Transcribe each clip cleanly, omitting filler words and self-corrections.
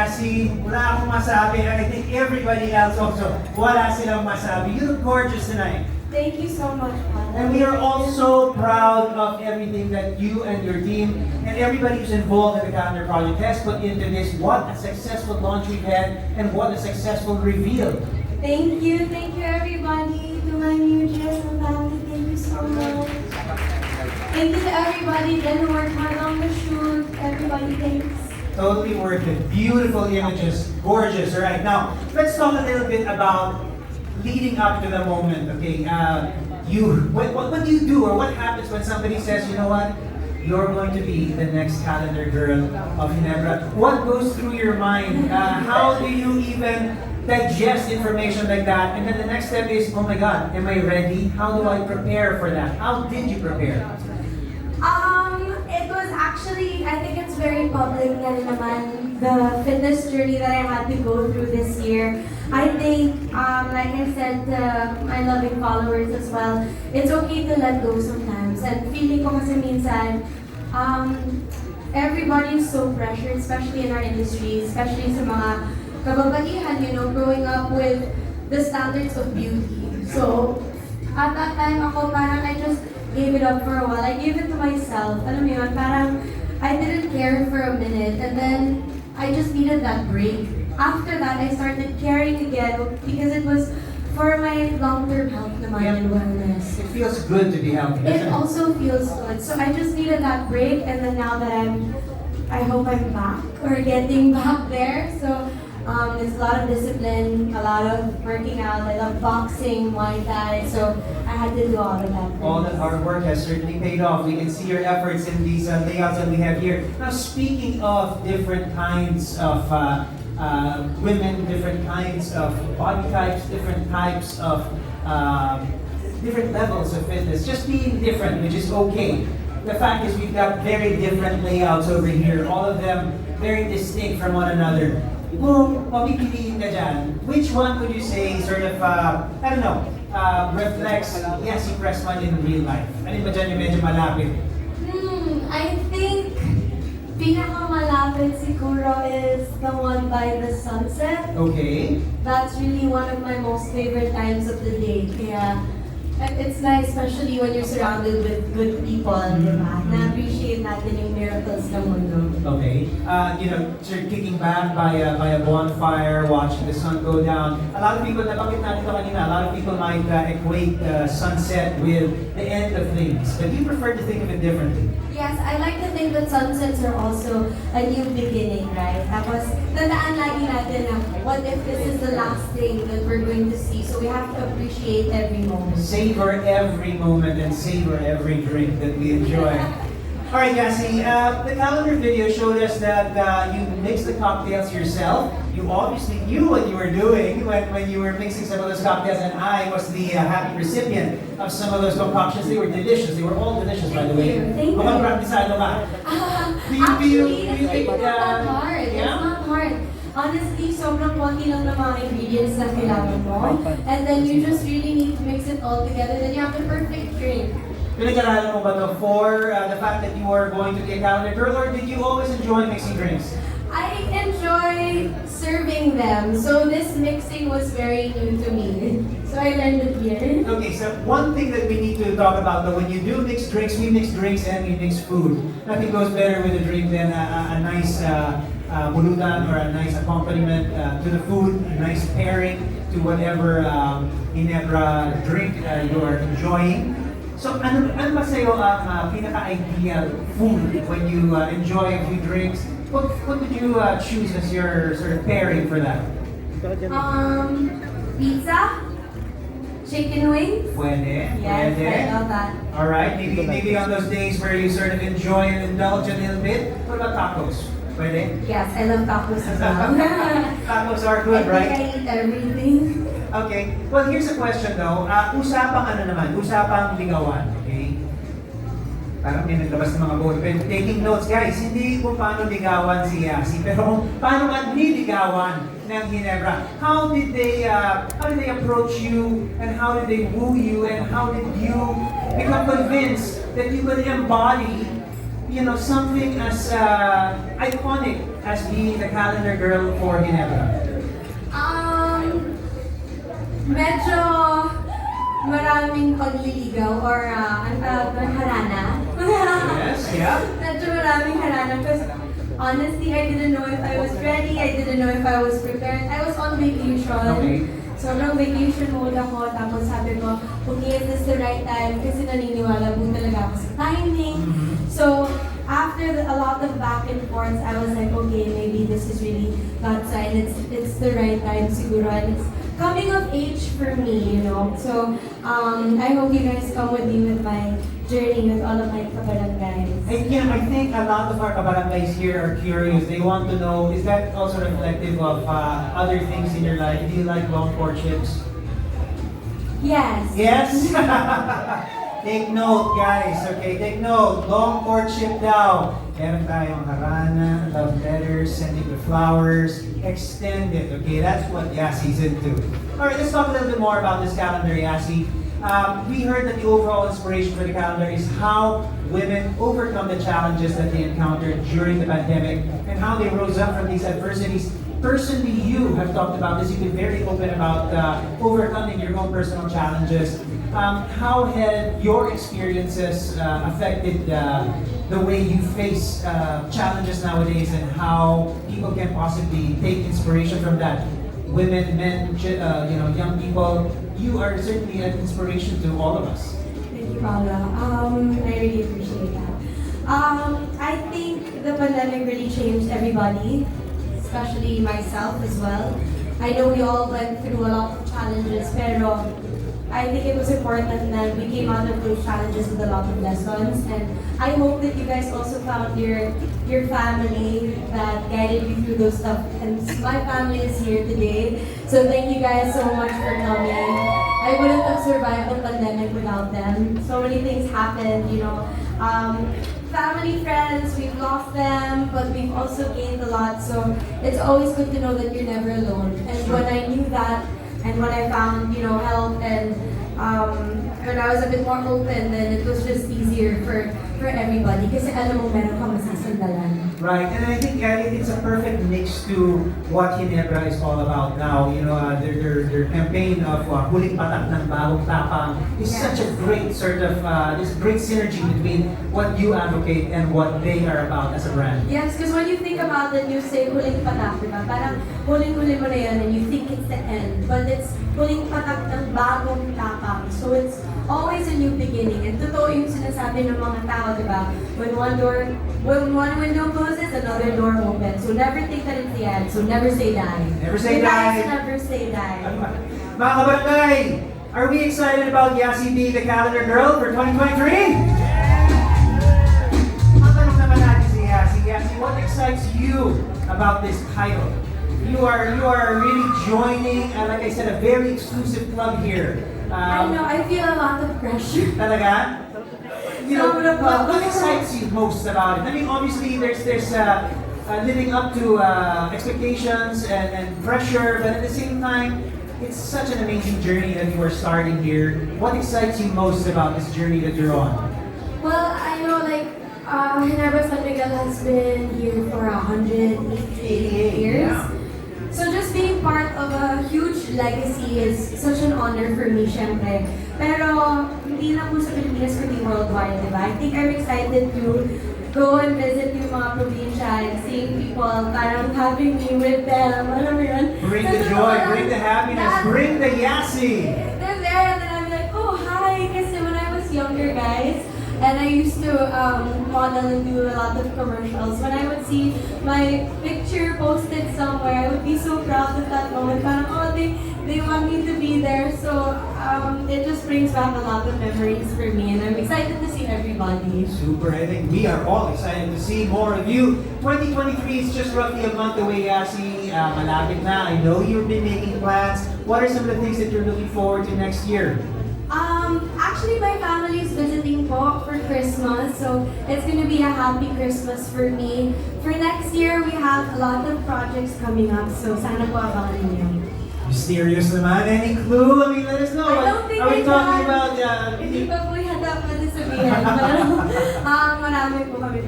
Yassi, wala akong masabi. I think everybody else also, wala silang masabi. You look gorgeous tonight. Thank you so much, Father. And we are all so proud of everything that you and your team and everybody who's involved in the Calendar Project has put into this. What a successful launch we've had and what a successful reveal. Thank you everybody. To my new Ginebra family, thank you so much. Thank you to everybody that worked hard on the shoot. Everybody, thanks. Totally worth it. Beautiful images, gorgeous. All right, now let's talk a little bit about leading up to the moment. Okay, what do you do, or what happens when somebody says, you know what, you're going to be the next calendar girl of Ginebra? What goes through your mind? How do you even digest information like that? And then the next step is, oh my God, am I ready? How do I prepare for that? How did you prepare? It was actually, I think it's very public na rin naman, the fitness journey that I had to go through this year. I think, like I said to my loving followers as well, it's okay to let go sometimes. And feeling ko kasi minsan, everybody is so pressured, especially in our industry, especially sa mga kababaihan, you know, growing up with the standards of beauty. So, at that time ako parang I just gave it up for a while. I gave it to myself. Alam mo yun, parang I didn't care for a minute and then I just needed that break. After that, I started caring again because it was for my long-term health naman and wellness. It feels good to be healthy. It also feels good. So I just needed that break and then now that I hope I'm back or getting back there. So there's a lot of discipline, a lot of working out. I love boxing, Muay Thai, so I had to do all of that. All that hard work has certainly paid off. We can see your efforts in these layouts that we have here. Now, speaking of different kinds of women, different kinds of body types, different types of different levels of fitness, just being different, which is okay. The fact is we've got very different layouts over here, all of them very distinct from one another. Kung mapipiliin ka dyan, which one would you say sort of, I don't know, reflects Yassi Pressman in real life? Ano ba dyan yung medyo malapit? I think pinakamalapit siguro is the one by the sunset. Okay. That's really one of my most favorite times of the day. Kaya it's nice, especially when you're surrounded with good people, di ba? Na-appreciate natin yung miracles ng mundo. Okay. You know, sort of kicking back by a bonfire, watching the sun go down. A lot of people, nabanggit natin ito kanina, a lot of people might equate sunset with the end of things. But you prefer to think of it differently. Yes, I like to think that sunsets are also a new beginning, right? Tapos, tandaan lagi natin na, what if this is the last thing that we're going to see? So we have to appreciate every moment. Savor every moment and savor every drink that we enjoy. All right, Yassi, the calendar video showed us that you mixed the cocktails yourself. You obviously knew what you were doing when you were mixing some of those cocktails, and I was the happy recipient of some of those concoctions. They were delicious. They were all delicious, by the way. Thank you. Mukhang praktisado ka. Actually, it's not hard. Yeah? It's not hard. Honestly, sobrang konti lang ng mga ingredients na kailangan mo. And then you just really need to mix it all together. Then you have the perfect drink. Pinag-aralan mo ba ito for the fact that you were going to be a calendar girl, or did you always enjoy mixing drinks? I enjoy serving them. So this mixing was very new to me. So I learned it here. Okay, so one thing that we need to talk about, though, when you do mix drinks, we mix drinks and we mix food. Nothing goes better with a drink than a nice bulutan or a nice accompaniment to the food, a nice pairing to whatever Ginebra drink you are enjoying. So, ano ba sa'yo ang pinaka-ideal food when you enjoy a few drinks? What would you choose as your sort of pairing for that? Pizza, chicken wings. Pwede. Yes, I love that. All right. Maybe on those days where you sort of enjoy and indulge a little bit. What about tacos? Pwede. Yes, I love tacos as well. Tacos are good, right? I think I eat everything. Okay. Well, here's a question though. Usapang ano naman? Usapang ligawan. Okay? Parang may naglabas ng mga ballpen. Taking notes, guys. Hindi kung paano ligawan si Yassi, pero kung paano at niligawan ng Ginebra. How did they approach you, and how did they woo you, and how did you become convinced that you could embody something as iconic as being the calendar girl for Ginebra? Medyo maraming pagliligaw or harana. Yes, yeah. Medyo maraming harana because honestly, I didn't know if I was ready, I didn't know if I was prepared. I was on vacation. Okay. Sobrang vacation mode ako, tapos sabi ko, okay, is this the right time? Kasi naniniwala po talaga ako sa timing. So, after a lot of back and forth, I was like, okay, maybe this is really God's sign. It's the right time siguro. And it's coming of age for me, So, I hope you guys come with me with my journey with all of my kabarangays. And I think a lot of our kabarangays here are curious. They want to know, is that also reflective of other things in your life? Do you like long courtships? Yes. Yes? Take note, guys. Okay, take note. Long courtship daw. Meron tayong harana, love letters, sending the flowers, extended. Okay, that's what Yassi's into. Alright, let's talk a little bit more about this calendar, Yassi. We heard that the overall inspiration for the calendar is how women overcome the challenges that they encountered during the pandemic and how they rose up from these adversities. Personally, you have talked about this. You've been very open about overcoming your own personal challenges. How have your experiences affected the way you face challenges nowadays and how people can possibly take inspiration from that? Women, men, young people, you are certainly an inspiration to all of us. Thank you, Paula. I really appreciate that. I think the pandemic really changed everybody, especially myself as well. I know we all went through a lot of challenges, pero I think it was important that we came out of those challenges with a lot of lessons, and I hope that you guys also found your family that guided you through those stuff. And my family is here today, so thank you guys so much for coming. I wouldn't have survived the pandemic without them. So many things happened, family, friends, we've lost them, but we've also gained a lot. So it's always good to know that you're never alone. And when I knew that, and when I found, help and when I was a bit more open, then it was just easier for everybody. Kasi alam mo, meron kang masasandalan. Right, and I think it's a perfect mix to what Ginebra is all about now. Their campaign of huling patak ng bagong tapang is such a great sort of this great synergy between what you advocate and what they are about as a brand. Yes, because when you think about it, you say huling patak, diba? Parang huling-huli mo na yan and you think it's the end. But it's huling patak ng bagong tapang. So it's always a new beginning. And totoo yung sinasabi ng mga tao, diba? When one window closes, another door opens. So never think that it's the end. So never say die. Never say die. Never say die. Mga kabarangay, are we excited about Yassi being the calendar girl for 2023? Matanong naman natin si Yassi. Yassi, what excites you about this title? You are really joining, like I said, a very exclusive club here. I know, I feel a lot of pressure. Talaga? What excites you most about it? I mean, obviously, there's living up to expectations and pressure, but at the same time, it's such an amazing journey that you are starting here. What excites you most about this journey that you're on? Well, I know, Ginebra San Miguel has been here for 188 years. Yeah. So just being part of a huge legacy is such an honor for me, syempre. Pero hindi lang po sa Pilipinas, kundi worldwide, diba? I think I'm excited to go and visit yung mga probinsya and seeing people parang having me with them. Alam mo yun? Bring the joy, bring the happiness, bring the Yassi! They're there and then I'm like, oh, hi! Kasi when I was younger, guys, and I used to model and do a lot of commercials. When I would see my picture posted somewhere, I would be so proud at that moment. Parang, oh, they want me to be there. So it just brings back a lot of memories for me, and I'm excited to see everybody. Super. I think we are all excited to see more of you. 2023 is just roughly a month away, Yassi. Malapit na. I know you've been making plans. What are some of the things that you're looking forward to next year? Actually, my family is visiting po for Christmas, so it's gonna be a happy Christmas for me. For next year, we have a lot of projects coming up, so sana po abangan niyo. Mysterious naman. Any clue? I mean, let us know. I don't think are we I talking can. about? Hindi pa po yata pwede sabihin, pero marami po kami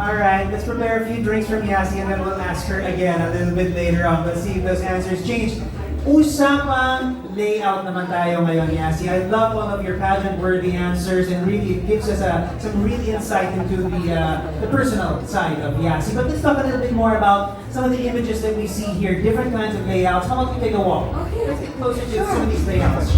Alright, let's prepare a few drinks from Yassi and then we'll ask her again a little bit later on. Let's see if those answers change. Usapang layout naman tayo ngayon, Yassi. I love all of your pageant-worthy answers and really it gives us some really insight into the personal side of Yassi. But let's talk a little bit more about some of the images that we see here, different kinds of layouts. How about we take a walk? Okay. Let's get closer to some of these layouts.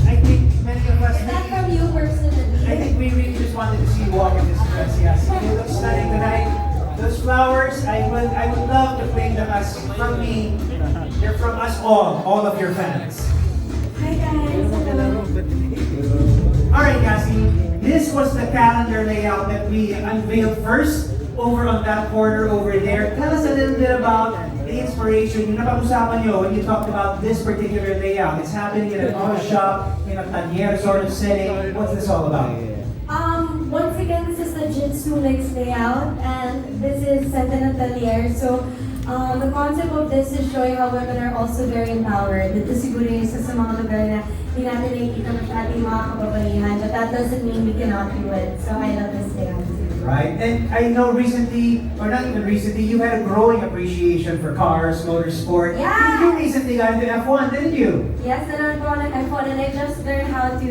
I think many of us Is that from you personally? I think we really just wanted to see you walk in this dress, yes. You look stunning tonight. Those flowers, I would love to claim them as from me. They're from us all of your fans. Hi guys. Hello. Alright, Yassi, this was the calendar layout that we unveiled first over on that corner over there. Tell us a little bit about the inspiration, yung napag-usapan nyo when you talked about this particular layout. It's happening in an auto shop, in a tanier sort of setting. What's this all about? Once again, this is the Jitsu mix layout, and this is set in a atelier. So, the concept of this is showing how women are also very empowered. Ito siguro yung isa sa mga lugar na hindi natin nakikita masyado yung mga kababaihan, but that doesn't mean we cannot do it. So, I love this layout too. Right, and I know recently, or not even recently, you had a growing appreciation for cars, motorsport. Yeah. You recently got into F1, didn't you? Yes, and I'm going on iPhone, and I just learned how to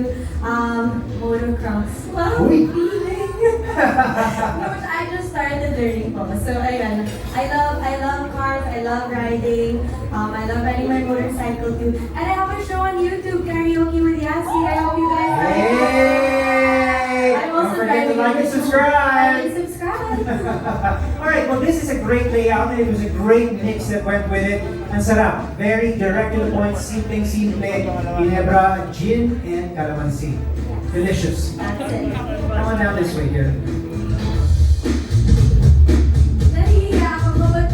motocross. Wow, Uy. feeling! But I just started learning po. So ayun, I love cars, I love riding, I love riding my motorcycle too. And I have a show on YouTube, Karaoke with Yassi. I hope you guys like it. Hey! I'm Don't also forget to driving like and on YouTube. subscribe! Like and subscribe! Alright, well this is a great layout and it was a great mix that went with it. Ang sarap, very direct to the point, simple, Ginebra, gin, and calamansi. Delicious. That's it. Come on down this way here. Nahihiya ako ba ba't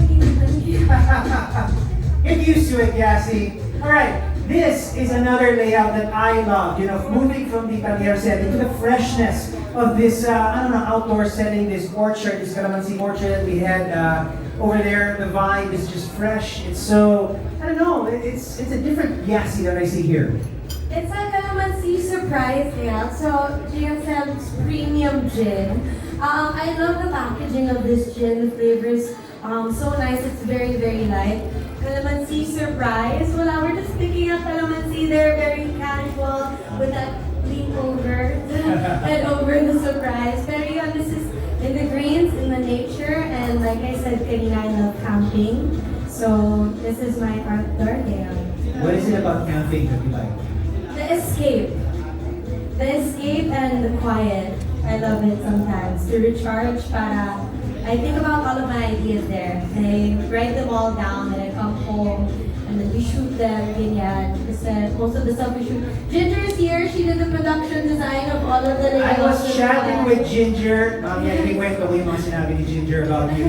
Get used to it, Yassi. Alright, this is another layout that I love. You know, moving from the tanier setting to the freshness of this, outdoor setting, this orchard, this calamansi orchard that we had over there. The vibe is just fresh. It's so, it's a different Yassi that I see here. It's a calamansi surprise layout. So, GSM's premium gin. I love the packaging of this gin. The flavors so nice. It's very, very light. Calamansi surprise. Well, we're just picking up calamansi. They're very casual with that lean over and over the surprise. Pero yun, this is in the greens, in the nature, and like I said kanina, I love camping. So, this is my outdoor layout. What is it about camping that you like? The escape. The escape and the quiet. I love it sometimes. To recharge para I think about all of my ideas there. I write them all down and I come home and then we shoot them, ganyan. Kasi most of the stuff we shoot. Ginger is here. She did the production design of all of the layouts. I was chatting with Ginger. We went away mga sinabi ni Ginger about you.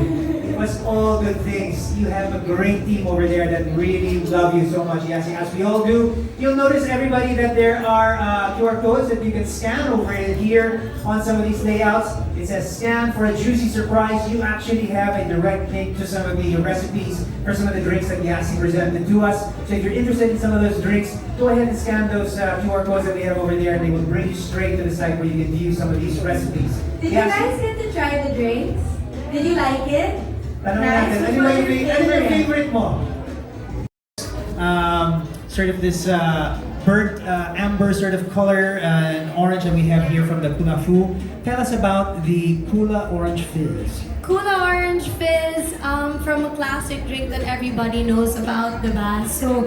It was all good things. You have a great team over there that really love you so much, Yassi, as we all do. You'll notice, everybody, that there are QR codes that you can scan over here on some of these layouts. It says scan for a juicy surprise. You actually have a direct link to some of the recipes for some of the drinks that Yassi presented to us. So if you're interested in some of those drinks, go ahead and scan those QR codes that we have over there and they will bring you straight to the site where you can view some of these recipes. Did you guys get to try the drinks? Did you like it? Tanong natin, ano ba yung favorite mo? Sort of this burnt amber sort of color and orange that we have here from the Kula Fu. Tell us about the Kula Orange Fizz. Kula Orange Fizz from a classic drink that everybody knows about, diba? So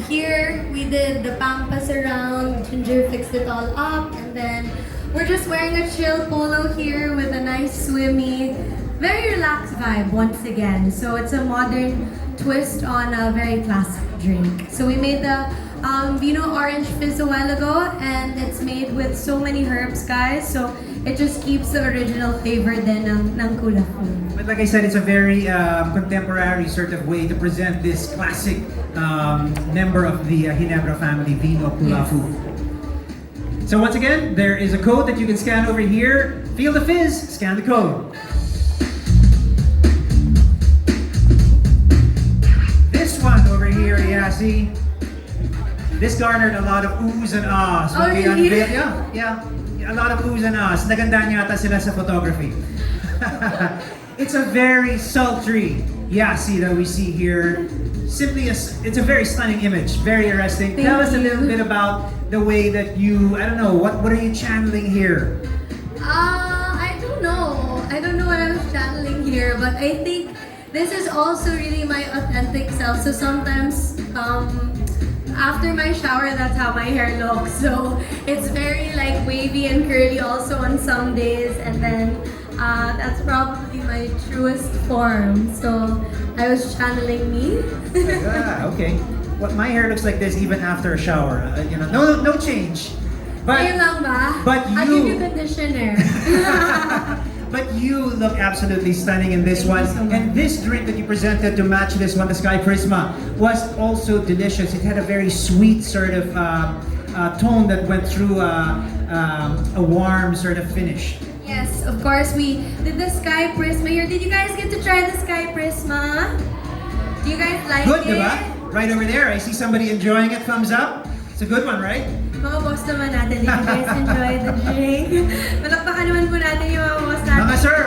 here we did the pampas around, Ginger fixed it all up, and then we're just wearing a chill polo here with a nice swimmy, very relaxed vibe once again. So it's a modern twist on a very classic drink. So we made the Vino Orange Fizz a while ago, and it's made with so many herbs, guys. So it just keeps the original flavor din ng Kula Fu. But like I said, it's a very contemporary sort of way to present this classic member of the Ginebra family, Vino Kula Fu. So once again, there is a code that you can scan over here. Feel the fizz, scan the code. This one over here, Yassi. This garnered a lot of oohs and ahs. Oh, when we really? unveiled- yeah, a lot of oohs and ahs. Nagandaan yata sila sa photography. It's a very sultry Yassi that we see here. Simply, it's a very stunning image, very arresting. Thank Tell us a little you. bit about the way that you, I don't know, what are you channeling here? I don't know. I don't know what I was channeling here, but I think this is also really my authentic self. So sometimes, after my shower, that's how my hair looks. So it's very like wavy and curly also on some days, and then that's probably my truest form. So I was channeling me. Okay. Well, my hair looks like this even after a shower. No change. Ayun lang ba? but I'll give you- you conditioner. But you look absolutely stunning in this one. Thank you so much. And this drink that you presented to match this one, the Sky Prisma, was also delicious. It had a very sweet sort of tone that went through a warm sort of finish. Yes, of course, we did the Sky Prisma here. Did you guys get to try the Sky Prisma? Do you guys like Good, it? diba? Right over there, I see somebody enjoying it. Thumbs up. It's a good one, right? Mga boss naman natin, did you guys enjoy the drink? Malakpakan naman po natin yung mga boss natin. Mga sir!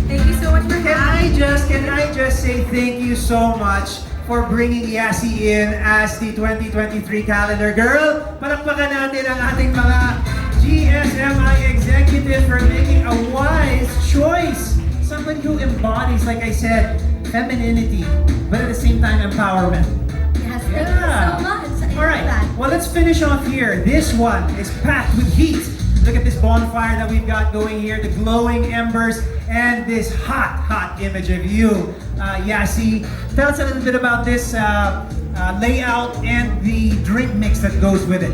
Thank you so much for Can having I just say thank you so much for bringing Yassi in as the 2023 Calendar Girl. Palakpakan natin ang ating mga GSMI executives for making a wise choice. Somebody who embodies, like I said, femininity, but at the same time empowerment. Yes, thank you so much. I All right. love that. Well, let's finish off here. This one is packed with heat. Look at this bonfire that we've got going here, the glowing embers, and this hot image of you, Yassi. Tell us a little bit about this layout and the drink mix that goes with it.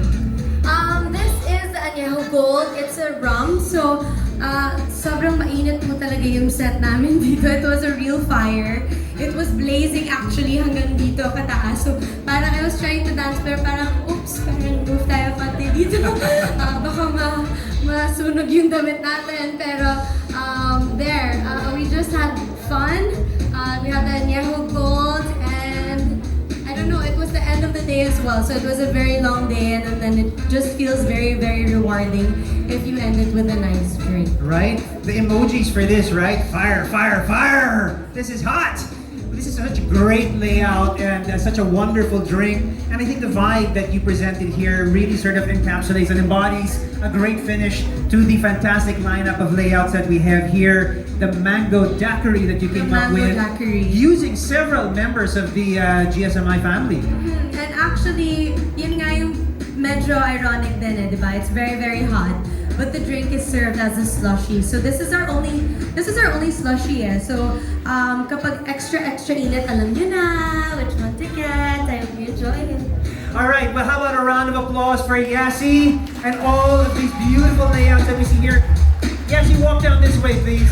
This is the Añejo Gold. It's a rum. So, sobrang mainit po talaga yung set namin dito. It was a real fire. It was blazing actually hanggang dito kataas. So, parang I was trying to dance pero parang, oops, parang move tayo pati dito. Baka masunog yung damit natin. Pero, we just had fun. We had the Añejo Gold and I don't know, it was the end of the day as well. So it was a very long day and then it just feels very, very rewarding if you end it with a nice drink. Right? The emojis for this, right? Fire, fire, fire! This is hot! This is such a great layout and such a wonderful drink. And I think the vibe that you presented here really sort of encapsulates and embodies a great finish to the fantastic lineup of layouts that we have here. The mango daiquiri that you came up mango with, daiquiri. using several members of the GSMI family. And actually, yun nga yung medyo ironic din di ba? It's very, very hot. But the drink is served as a slushy. So this is our only slushy So kapag extra init, alam nyo na which one to get. I hope you enjoy it. All right, well, how about a round of applause for Yassi and all of these beautiful layouts that we see here. Yassi, walk down this way, please.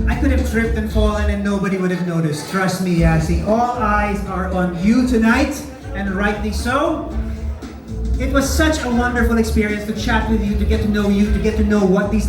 I could have tripped and fallen and nobody would have noticed. Trust me, Yassi. All eyes are on you tonight, and rightly so. It was such a wonderful experience to chat with you, to get to know what these